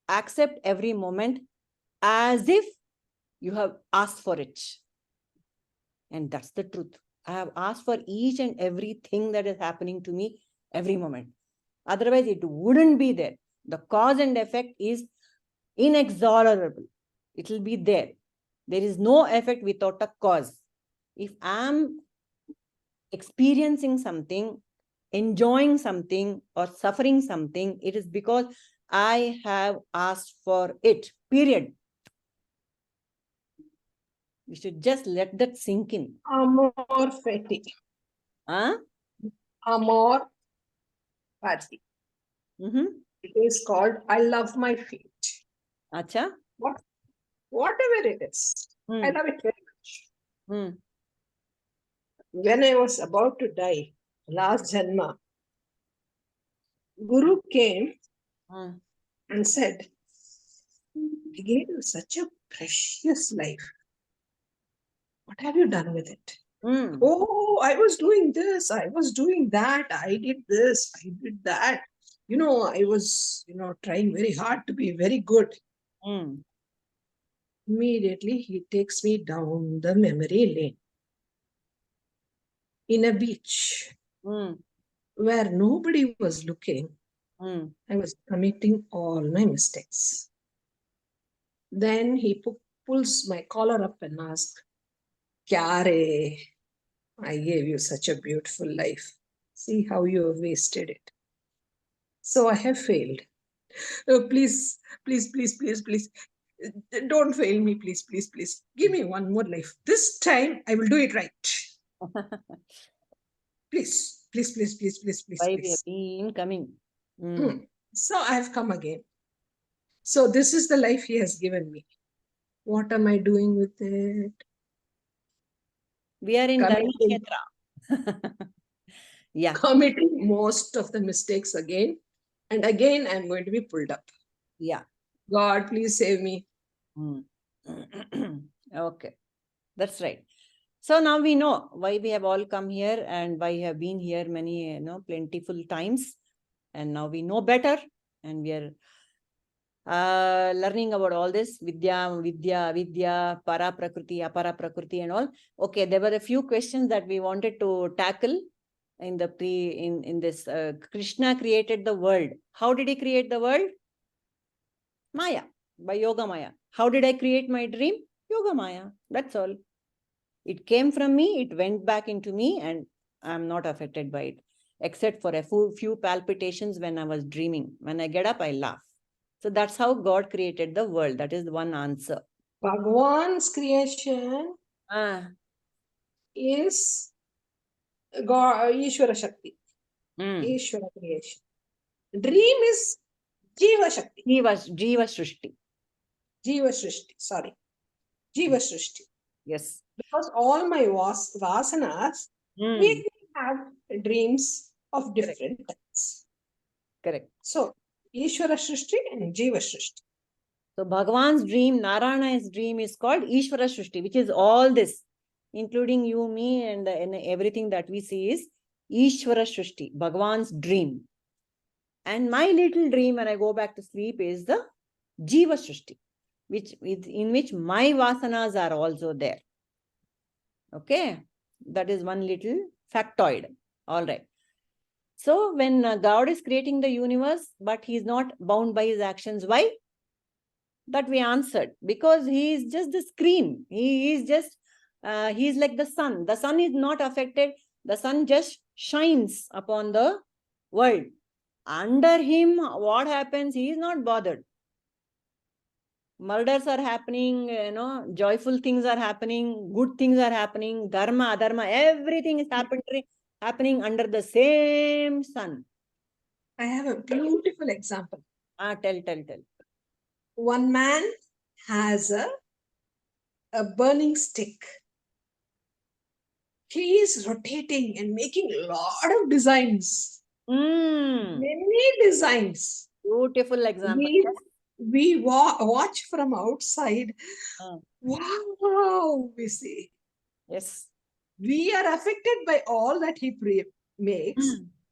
accept every moment as if you have asked for it. And that's the truth. I have asked for each and everything that is happening to me every moment. Otherwise, it wouldn't be there. The cause and effect is inexorable. It will be there. There is no effect without a cause. If I'm experiencing something, enjoying something, or suffering something, it is because I have asked for it, period. We should just let that sink in. Amor fati. Amor fati. It is called I love my feet. Acha? Whatever it is, I love it very much. Hmm. When I was about to die, last Janma, Guru came and said, I gave you such a precious life. What have you done with it? Oh, I was doing this, I was doing that, I did this, I did that. I was, trying very hard to be very good. Immediately, he takes me down the memory lane in a beach where nobody was looking. I was committing all my mistakes. Then he pulls my collar up and asks, Kya re? I gave you such a beautiful life. See how you have wasted it. So I have failed. Please, please, please, please, please. Don't fail me, please, please, please. Give me one more life. This time I will do it right. Please, please, please, please, please, please. Why we please. have been coming. So I have come again. So this is the life he has given me. What am I doing with it? We are in Dharma Committing. Kshetra. Yeah. Committing most of the mistakes again. And again, I'm going to be pulled up. Yeah. God, please save me. Okay. That's right. So now we know why we have all come here and why we have been here many, plentiful times. And now we know better. And we are learning about all this. Vidya, para prakriti, apara prakriti and all. Okay, there were a few questions that we wanted to tackle in the in this. Krishna created the world. How did he create the world? Maya, by yoga Maya. How did I create my dream? Yoga Maya. That's all. It came from me, it went back into me, and I'm not affected by it, except for a few palpitations when I was dreaming. When I get up, I laugh. So that's how God created the world. That is one answer. Bhagwan's creation is God, Ishvara Shakti. Ishvara creation. Dream is Jiva Shakti. Jiva Shrishti. Jiva Shrishti, sorry. Jiva Shrishti. Yes. Because all my vasanas make me have dreams of different types. Correct. So, Ishvara Shrishti and Jiva Shrishti. So, Bhagwan's dream, Narayana's dream is called Ishvara Shrishti, which is all this, including you, me, and everything that we see is Ishvara Shrishti, Bhagwan's dream. And my little dream when I go back to sleep is the Jiva Shrishti, in which my vasanas are also there. Okay, that is one little factoid. All right. So when God is creating the universe, but he is not bound by his actions. Why? That we answered. Because he is just the screen. He is just, he is like the sun. The sun is not affected. The sun just shines upon the world. Under him, what happens? He is not bothered. Murders are happening, joyful things are happening, good things are happening, dharma, adharma, everything is happening under the same sun. I have a beautiful example. Tell. One man has a burning stick. He is rotating and making a lot of designs. Many designs. Beautiful example. We watch from outside. Wow, we see. Yes. We are affected by all that he makes,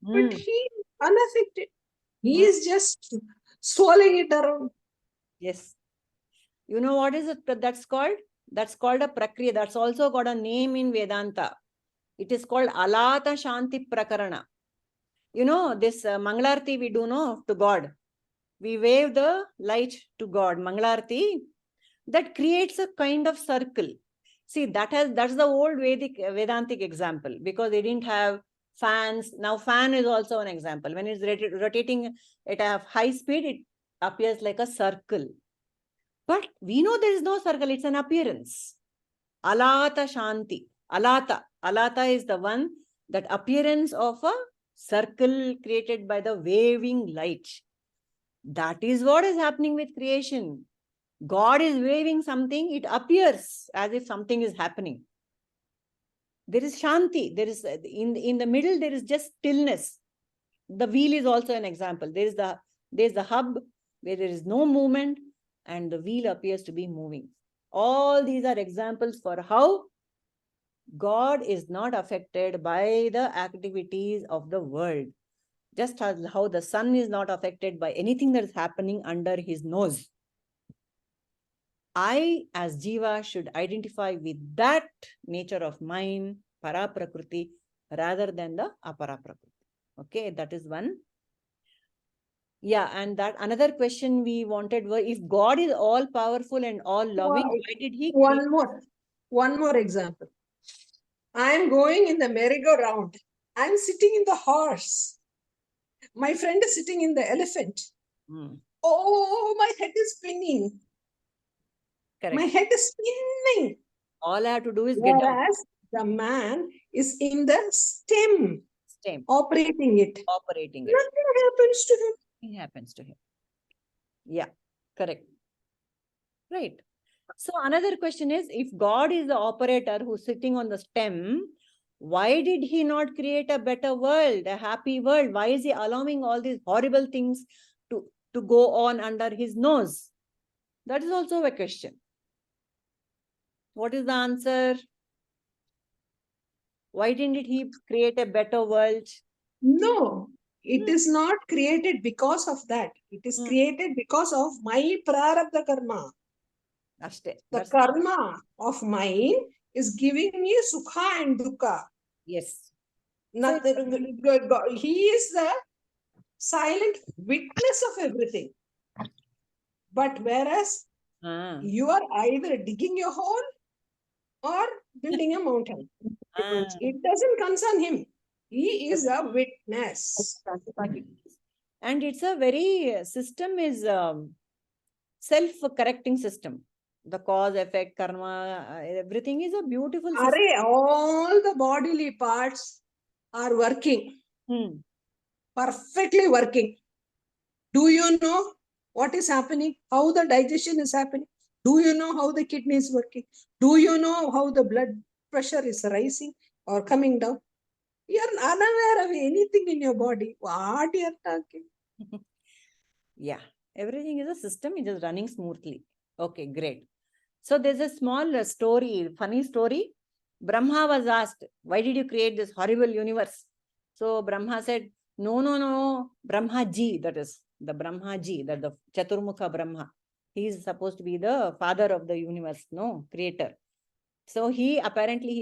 but he is unaffected. He is just swirling it around. Yes. You know what is it that's called? That's called a prakriya. That's also got a name in Vedanta. It is called Alata Shanti Prakarana. You know, this Mangalarti we do know to God. We wave the light to God, Mangalarti. That creates a kind of circle. See, that's the old Vedantic example, because they didn't have fans. Now fan is also an example. When it's rotating at a high speed, it appears like a circle. But we know there is no circle, it's an appearance. Alata Shanti. Alata is the one, that appearance of a circle created by the waving light. That is what is happening with creation. God is waving something, it appears as if something is happening. There is Shanti. There is in the middle, there is just stillness. The wheel is also an example. There is the There's a hub where there is no movement and the wheel appears to be moving. All these are examples for how God is not affected by the activities of the world. Just as how the sun is not affected by anything that is happening under his nose. I, as Jiva, should identify with that nature of mine, para-prakriti, rather than the apara-prakriti. Okay, that is one. Yeah, and that another question we wanted was, if God is all powerful and all loving, why did he create? One more example. I am going in the merry-go-round. I am sitting in the horse. My friend is sitting in the elephant. Oh, my head is spinning. Correct. My head is spinning. All I have to do is get down. Whereas the man is in the stem, operating it. Operating it. Nothing happens to him. It happens to him. Yeah, correct. Right. So another question is, if God is the operator who's sitting on the stem, why did he not create a better world, a happy world? Why is he allowing all these horrible things to go on under his nose? That is also a question. What is the answer? Why didn't he create a better world? No, it is not created because of that. It is created because of my prarabdha karma. The karma of mine is giving me sukha and dukkha. Yes. Nothing. He is the silent witness of everything. But whereas you are either digging a hole or building a mountain. It doesn't concern him. He is a witness. And it's a very system is self-correcting system. The cause, effect, karma, everything is a beautiful system. All the bodily parts are working. Perfectly working. Do you know what is happening? How the digestion is happening? Do you know how the kidney is working? Do you know how the blood pressure is rising or coming down? You are unaware of anything in your body. What you are talking? Yeah, everything is a system. It is running smoothly. Okay, great. So there's a small story, funny story. Brahma was asked, why did you create this horrible universe? So Brahma said, no, Brahma Ji, that is the Brahma Ji, that the Chaturmukha Brahma. He is supposed to be the father of the universe, no, creator. So he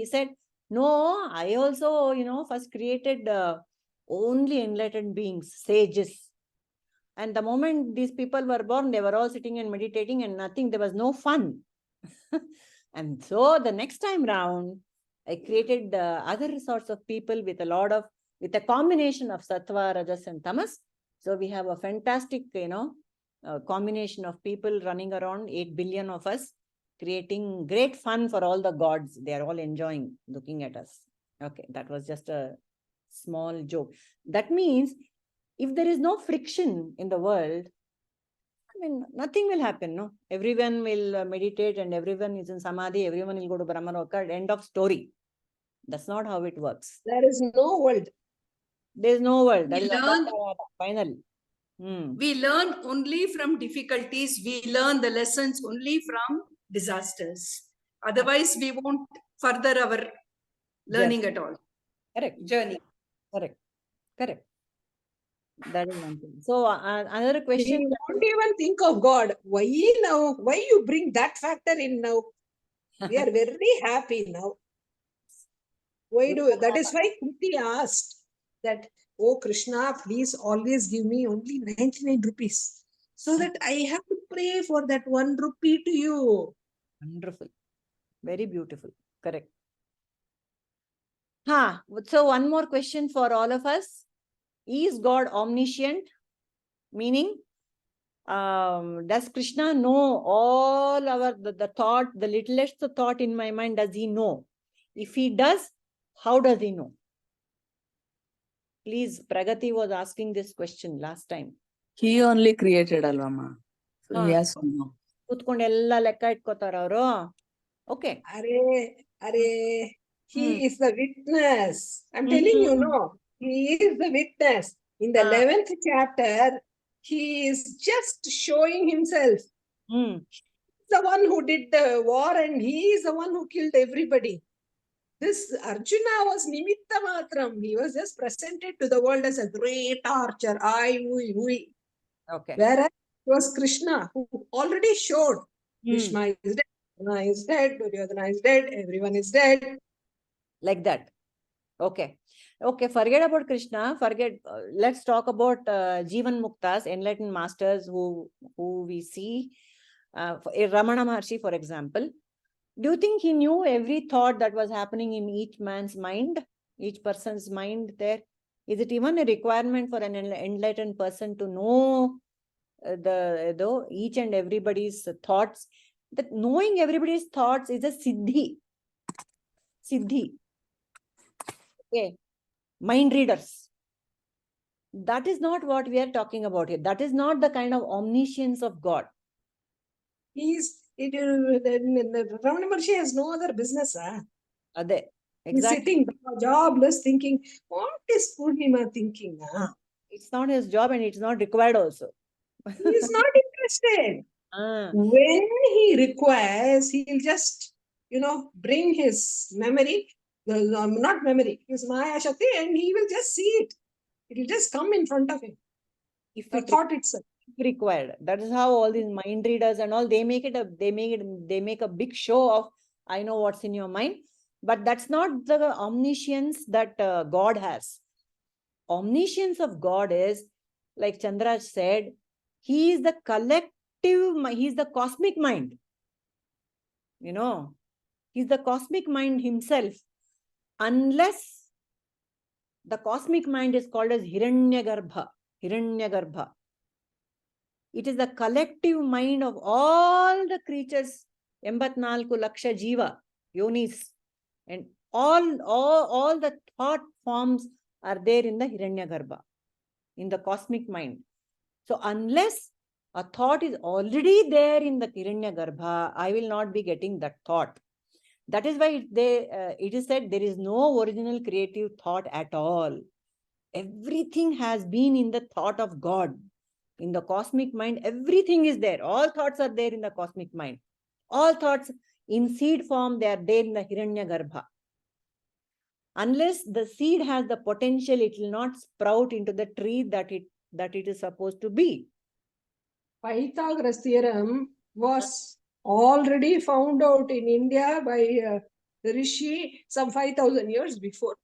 said, no, I also, first created only enlightened beings, sages. And the moment these people were born, they were all sitting and meditating and nothing, there was no fun. And so the next time round, I created other sorts of people with a combination of sattva, rajas and tamas. So we have a fantastic, combination of people running around, 8 billion of us, creating great fun for all the gods. They are all enjoying looking at us. Okay, that was just a small joke. That means if there is no friction in the world, nothing will happen, no? Everyone will meditate and everyone is in samadhi, everyone will go to Brahmaloka, end of story. That's not how it works. There is no world. There is no world. That is final. We learn only from difficulties. We learn the lessons only from disasters. Otherwise, we won't further our learning at all. Correct. Journey. Correct. That is one thing. So another question. We don't even think of God. Why now? Why you bring that factor in now? We are very happy now. That is why Kuti asked that, oh Krishna, please always give me only 99 rupees so that I have to pray for that 1 rupee to you. Wonderful. Very beautiful. Correct. So one more question for all of us. Is God omniscient? Meaning, does Krishna know all the thought, the littlest thought in my mind, does he know? If he does, how does he know? Please, Pragati was asking this question last time. He only created Alvama. So he has to know. Okay. He is the witness. I'm telling you, no. He is the witness. In the 11th chapter, he is just showing himself. Hmm. The one who did the war and he is the one who killed everybody. This Arjuna was nimitta matram. He was just presented to the world as a great archer. Okay. Whereas it was Krishna who already showed Hmm. Krishna is dead, Krishna is dead, Duryodhana is dead, everyone is dead. Like that. Okay. Okay, forget about Krishna. Let's talk about Jivan Muktas, enlightened masters who we see. Ramana Maharshi, for example. Do you think he knew every thought that was happening in each man's mind, each person's mind there? Is it even a requirement for an enlightened person to know each and everybody's thoughts? That knowing everybody's thoughts is a siddhi. Siddhi. Okay. Mind readers. That is not what we are talking about here. That is not the kind of omniscience of God. Ramana Maharshi has no other business. Exactly. He's sitting jobless thinking, what is Purnima thinking? It's not his job and it's not required also. He is not interested. When he requires, he'll just, bring his memory, not memory, his Maya Shakti, and he will just see it. It will just come in front of him. If the thought itself. Required. That is how all these mind readers and all, they make a big show of, I know what's in your mind. But that's not the omniscience that God has. Omniscience of God is, like Chandraj said, he is the collective, he is the cosmic mind. He's the cosmic mind himself. Unless the cosmic mind is called as Hiranyagarbha. It is the collective mind of all the creatures, 84 laksha jiva, yonis, and all the thought forms are there in the Hiranyagarbha, in the cosmic mind. So unless a thought is already there in the Hiranyagarbha, I will not be getting that thought. That is why it is said there is no original creative thought at all. Everything has been in the thought of God. In the cosmic mind, everything is there. All thoughts are there in the cosmic mind. All thoughts in seed form, they are there in the Hiranyagarbha. Unless the seed has the potential, it will not sprout into the tree that it is supposed to be. Pythagoras theorem was already found out in India by the Rishi some 5,000 years before.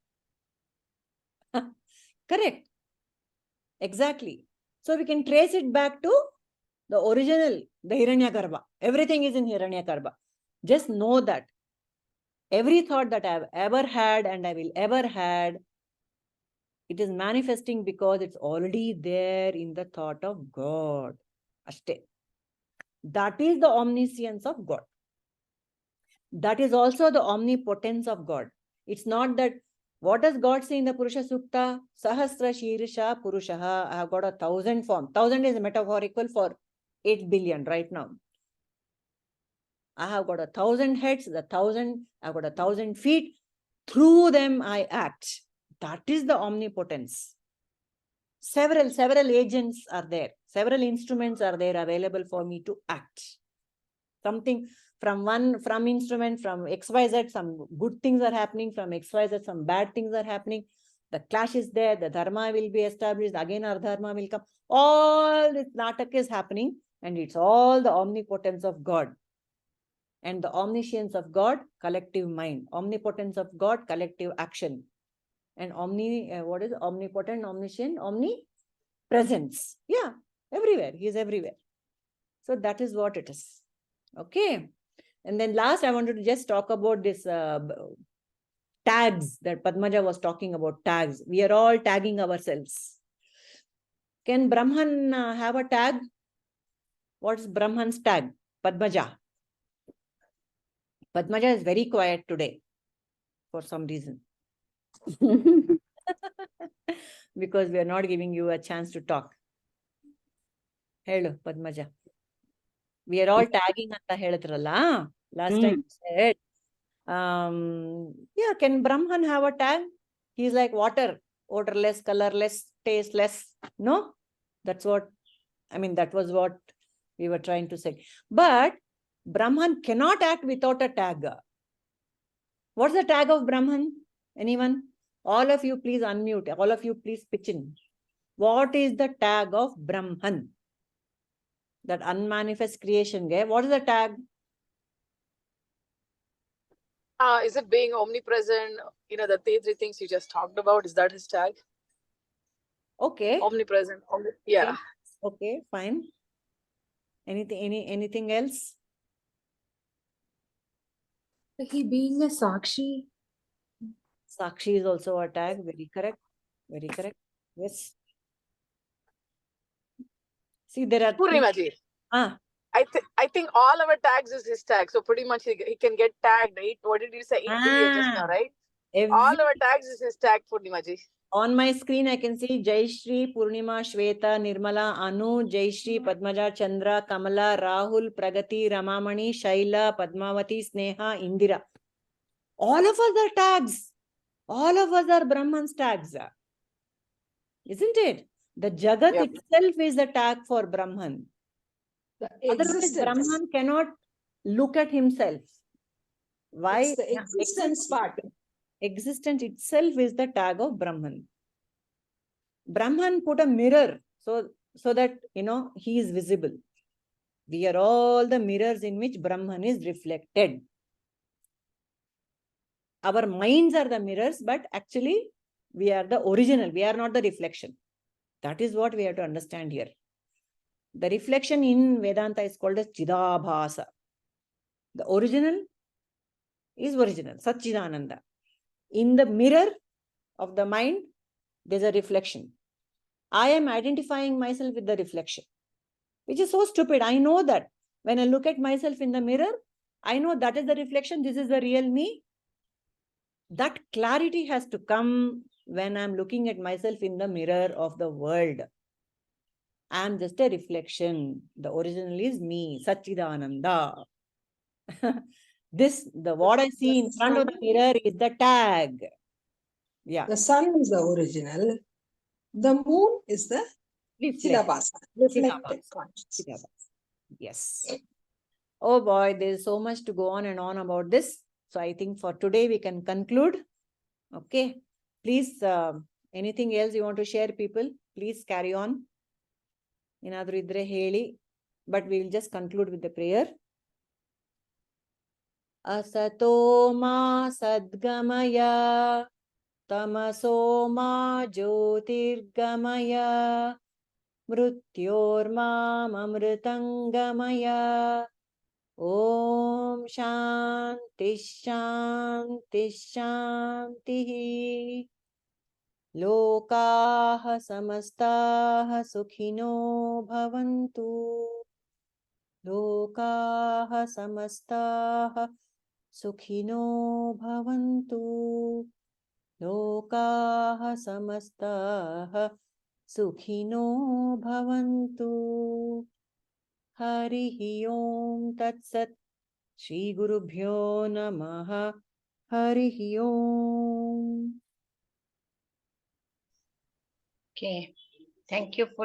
Correct. Exactly. So we can trace it back to the original, the Hiranyagarbha. Everything is in Hiranyagarbha. Just know that every thought that I have ever had and I will ever had, it is manifesting because it's already there in the thought of God. Ashte. That is the omniscience of God. That is also the omnipotence of God. It's not that, what does God say in the Purusha Sukta? Sahasra Shirsha Purushaha. I have got 1,000 forms. 1,000 is metaphorical for 8 billion right now. I have got 1,000 heads, I've got 1,000 feet. Through them I act. That is the omnipotence. Several agents are there. Several instruments are there available for me to act. Something from instrument, from XYZ, some good things are happening, from XYZ, some bad things are happening. The clash is there, the dharma will be established, again our dharma will come. All this natak is happening, and it's all the omnipotence of God. And the omniscience of God, collective mind. Omnipotence of God, collective action. And what is omnipotent, omniscient, omnipresence. Yeah, everywhere. He is everywhere. So that is what it is. Okay. And then last, I wanted to just talk about this tags that Padmaja was talking about. Tags. We are all tagging ourselves. Can Brahman have a tag? What is Brahman's tag? Padmaja. Padmaja is very quiet today for some reason. Because we are not giving you a chance to talk. Hello, Padmaja. We are all tagging anta helidralla. Last time you said. Yeah, can Brahman have a tag? He's like water, odorless, colorless, tasteless. No? That's what I mean, that was what we were trying to say. But Brahman cannot act without a tag. What's the tag of Brahman? Anyone? All of you, please unmute. All of you, please pitch in. What is the tag of Brahman? That unmanifest creation. What is the tag? Is it being omnipresent? You know, the three things you just talked about. Is that his tag? Okay. Omnipresent. Yeah. Okay, fine. Anything else? He being a Sakshi. Sakshi is also a tag. Very correct. Very correct. Yes. See, there are Purnimaji. I think all our tags is his tag. So pretty much he can get tagged, right? What did you say? 8 billion just now, right? All our tags is his tag, Purnimaji. On my screen, I can see Jai Shri, Purnima, Shweta, Nirmala, Anu, Jai Shri, Padmaja, Chandra, Kamala, Rahul, Pragati, Ramamani, Shaila, Padmavati, Sneha, Indira. All of us are tags. All of us are Brahman's tags. Isn't it? The Jagat itself is the tag for Brahman. Otherwise, Brahman cannot look at himself. Why? It's the existence part. Existence itself is the tag of Brahman. Brahman put a mirror so that, he is visible. We are all the mirrors in which Brahman is reflected. Our minds are the mirrors, but actually we are the original. We are not the reflection. That is what we have to understand here. The reflection in Vedanta is called as Chidabhasa. The original is original, Satchidananda. In the mirror of the mind, there's a reflection. I am identifying myself with the reflection, which is so stupid. I know that when I look at myself in the mirror, I know that is the reflection. This is the real me. That clarity has to come when I'm looking at myself in the mirror of the world. I'm just a reflection. The original is me, Satchidananda. What I see in front of the mirror is the tag. Yeah. The sun is the original. The moon is the Chidabhasa, reflected consciousness. Yes. Oh boy, there is so much to go on and on about this. So I think for today we can conclude. Okay. Please, anything else you want to share, people? Please carry on. Inadru idre heli. But we will just conclude with the prayer. Asato ma sadgamaya. Tamaso ma jyotirgamaya. Mrutyorma amritangamaya. Om Shanti Shanti Shanti. Lokaha samastaha sukhino bhavantu. Lokaha samastaha sukhino bhavantu. Lokaha samastaha sukhino bhavantu. Harihi Om Tat Sat. Shri Gurubhyo Namaha. Harihi Om. Okay. Thank you for